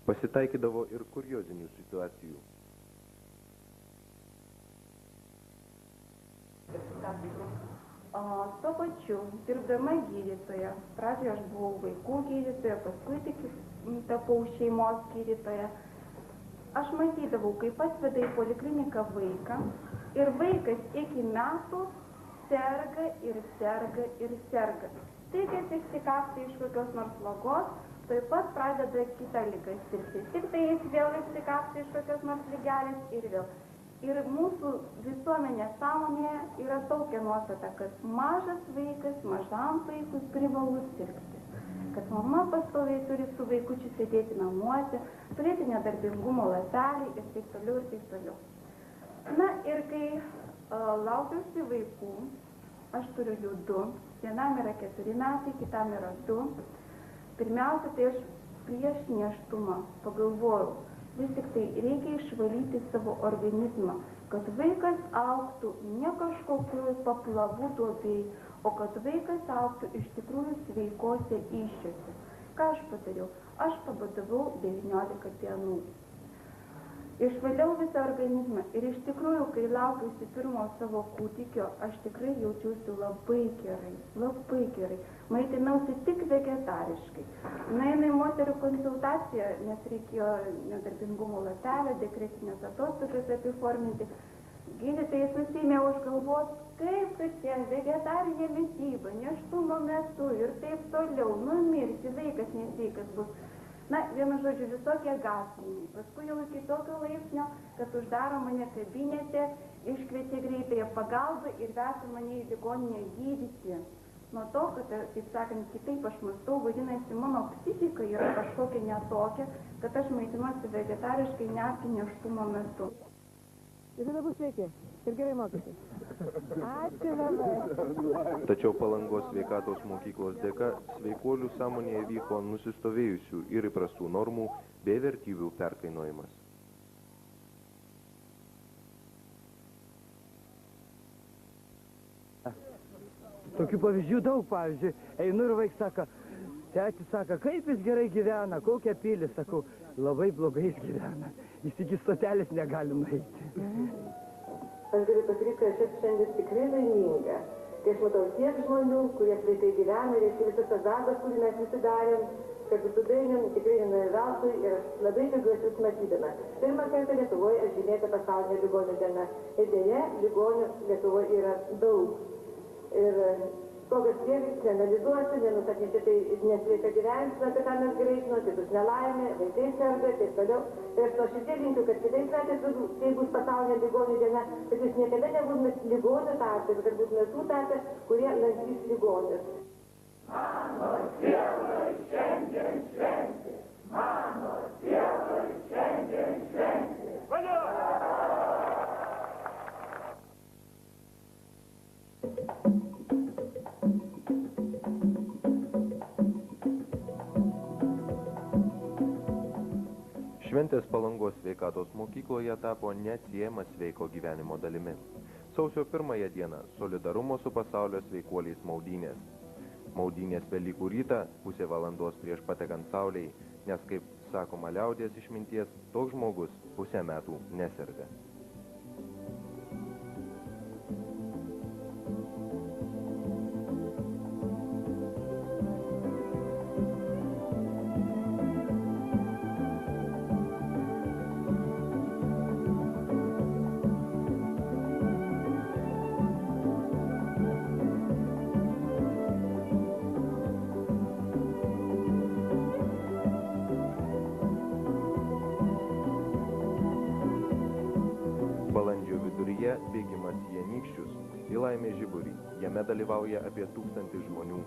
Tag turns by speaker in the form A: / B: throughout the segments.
A: Pasitaikydavo ir kuriozinių situacijų.
B: Tuo pačiu, dirbdama gydytoja, pradžioje aš buvau vaikų gydytoja, paskui tik tapau šeimos gydytoja. Aš matydavau, kaip atveda į polikliniką vaiką ir vaikas iki metų serga ir serga ir serga. Taigi išsikapsta iš kokios nors slogos, taip pat pradeda kitą ligą sirgti. Tik tai jis vėl išsikapsta iš kokios nors ligelės ir vėl. Ir mūsų visuomenės sąmonėje yra tokia nuostata, kad mažas vaikas, mažam vaikui privalu sirgti. Kad mama pastoviai turi su vaikučiu sėdėti namuose, turėti nedarbingumo lapelį ir taip toliau ir taip toliau. Na ir kai laukiausi vaikų, aš turiu jų 2, vienam yra 4 metai, kitam yra 2. Pirmiausia, tai aš prieš nėštumą pagalvojau, vis tik tai reikia išvalyti savo organizmą, kad vaikas augtų ne kažkokiu paplavų duobėj, o kad vaikas augtų iš tikrųjų sveikose įsčiose. Ką aš padariau? Aš pabadavau 19 dienų. Išvaliau visą organizmą ir iš tikrųjų, kai laukiausi pirmo savo kūdikio, aš tikrai jaučiausi labai gerai, labai gerai. Maitinausi tik vegetariškai. Nueinu į moterų konsultaciją, nes reikėjo nedarbingumo lapelio, dekretinės atostogas apiforminti. Gydytojai susiėmė už galvos, kaip tu čia vegetarinė mityba, nėštumo metu ir taip toliau, numirsi, vaikas nesveikas bus. Na, vienu žodžiu, visokie gąsdinimai. Paskui jau iki tokio laipsnio, kad uždaro mane kabinete, iškviečia greitąją pagalbą ir veža mane į ligoninę gydyti. Nuo to, kad, taip sakant, kitaip aš mąstau, vadinasi, mano psichika yra kažkokia netokia, kad aš maitinuosi vegetariškai netgi nėštumo metu.
C: Jūs dabar sveiki ir gerai mokosi. Ačiū labai.
A: Tačiau Palangos sveikatos mokyklos dėka sveikuolių sąmonėje vyko nusistovėjusių ir įprastų normų bei vertybių perkainojimas.
C: Tokių pavyzdžių daug, pavyzdžiui, einu ir vaiks sako, tėtis sako, kaip jis gerai gyvena, kokią pilį, sakau, labai blogai jis gyvena, jis iki stotelės negali nueiti.
D: Aš galiu pasakyti, kad aš šiandien tikrai laiminga, kai aš matau tiek žmonių, kurie sveikai gyvena, ir visas tas darbas, kurį mes visi darėm, kad su dainium tikrai neveltui ir aš labai džiaugiuosi jūs matydama. Pirmą kartą Lietuvoje aš žymėta pasaulinė ligonių diena. Ir dėja, ligonių Lietuvoje yra daug. Ir kokios priežastys neanalizuosiu, nenusakysiu, tai nesveika gyvensena, apie ką mes gerai žinom, tai bus nelaimė, vaikai serga, taip toliau. Ir aš nuoširdžiai linkiu, kad kitais metais, kai bus pasaulinė ligonių diena, kad jūs niekada nebūtumėt ligonių tarpe, kad būtumėt tų tarpe, kurie lankys ligonius.
E: Mano sielai šiandien šventė, mano sielai šiandien šventė. Valio!
A: Šventės Palangos sveikatos mokykloje tapo neatsiejama sveiko gyvenimo dalimi. Sausio 1 dieną solidarumo su pasaulio sveikuoliais maudynės. Maudynės Velykų rytą, pusė valandos prieš patekant saulei, nes, kaip sakoma liaudies išminties, toks žmogus pusę metų neserga. Balandžio viduryje bėgimas į Anykščius, į Laimės žiburį. Jame dalyvauja apie 1000 žmonių.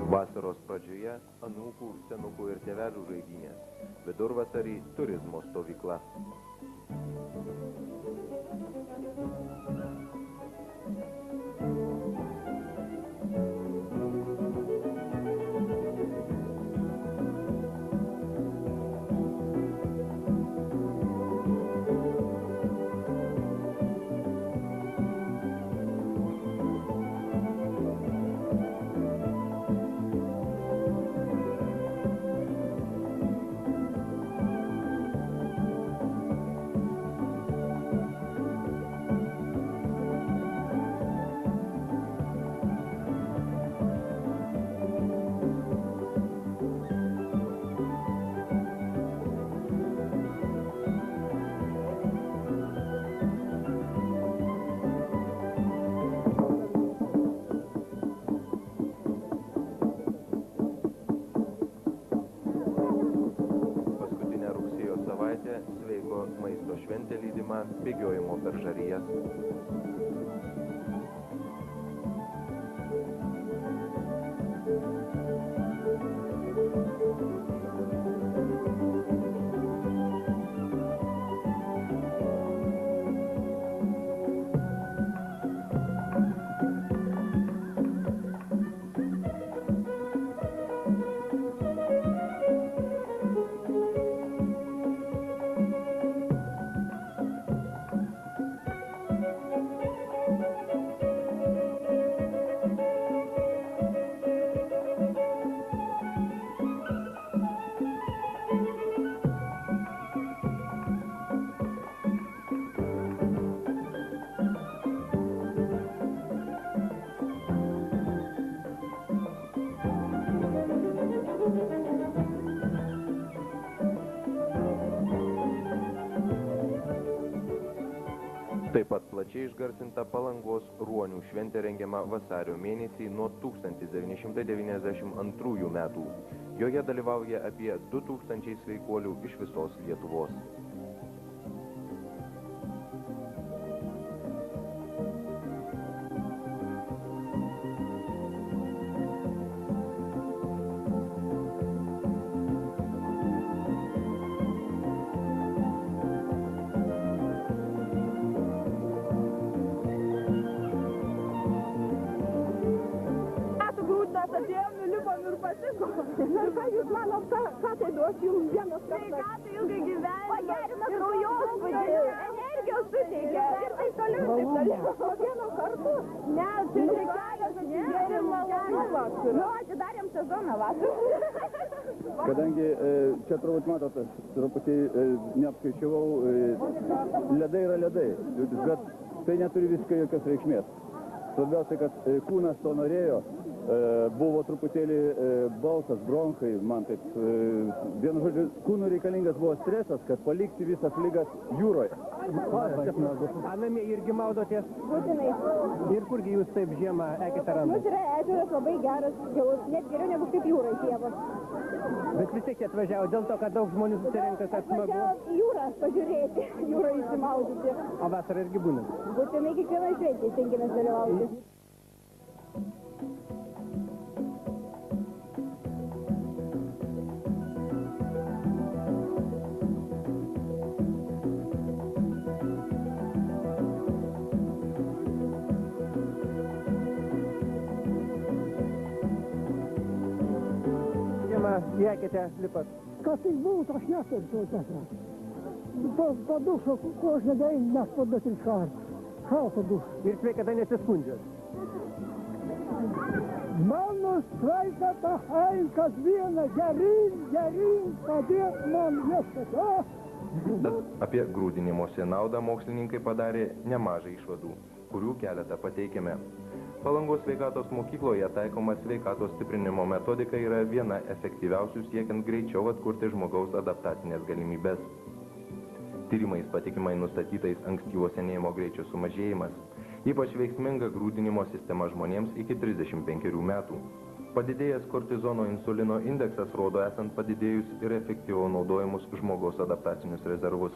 A: Vasaros pradžioje anūkų, senukų ir tėvelių žaidynės. Vidurvasarį turizmo stovykla. plačiai išgarsinta Palangos ruonių šventė rengiama vasario mėnesį nuo 1992 metų. Joje dalyvauja apie 2000 sveikuolių iš visos Lietuvos.
F: Atėjom, nulipom ir patiko. Ir ką jūs manot, ką tai duos jums vienas kartas? Sveikatą, ilgai gyvenimą, pagerina kraujospūdį, energijos suteikia ir taip toliau, ir taip toliau. Po vieno karto? Ne, čia kelias atsigerimo laivas. Nu, atidarėm sezoną vasarą.
G: Kadangi čia turbūt matot, aš truputį neapskaičiavau, ledai yra ledai, bet tai neturi visiškai jokios reikšmės. Svarbiausia, kad kūnas to norėjo. Buvo truputėlį balsas, bronchai, man taip, vienu žodžiu, kūnų reikalingas buvo stresas, kad palikti visas lygas jūroje.
C: A namie irgi maudotės?
F: Būtinai.
C: Ir kurgi jūs taip žiemą ekite randat?
F: Mūsų yra ežeras labai geras, net geriau negu kaip jūra išėva.
C: Bet vis tiek atvažiavo dėl to, kad daug žmonių susirenka, kad smagu.
F: Atvažiavo į jūrą pažiūrėti, jūrą įsimaudyti.
C: O vasarą irgi būna?
F: Būtinai kiekvienai šventėje stengiamės dalyvauti.
C: Į eketę lipat.
H: Kad tai būtų, aš neturiu to. Po dušo, ko aš nedainu, mes po 2-3 kartų. Šalto dušo.
C: Ir sveikata nesiskundžiat.
H: Mano sveikata, kas vieną, gerin, padėk man viskas.
A: Apie grūdinimosi naudą mokslininkai padarė nemažai išvadų, kurių keletą pateikėme. Palangos sveikatos mokykloje taikoma sveikatos stiprinimo metodika yra viena efektyviausių siekiant greičiau atkurti žmogaus adaptacinės galimybės. Tyrimais patikimai nustatytais ankstyvo senėjimo greičio sumažėjimas, ypač veiksminga grūdinimo sistema žmonėms iki 35 metų. Padidėjęs kortizono insulino indeksas rodo esant padidėjus ir efektyviau naudojimus žmogaus adaptacinius rezervus.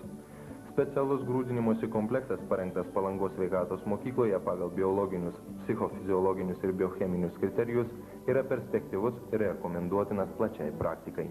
A: Specialus grūdinimosi kompleksas parengtas Palangos sveikatos mokykloje pagal biologinius, psichofiziologinius ir biocheminius kriterijus yra perspektyvus ir rekomenduotinas plačiai praktikai.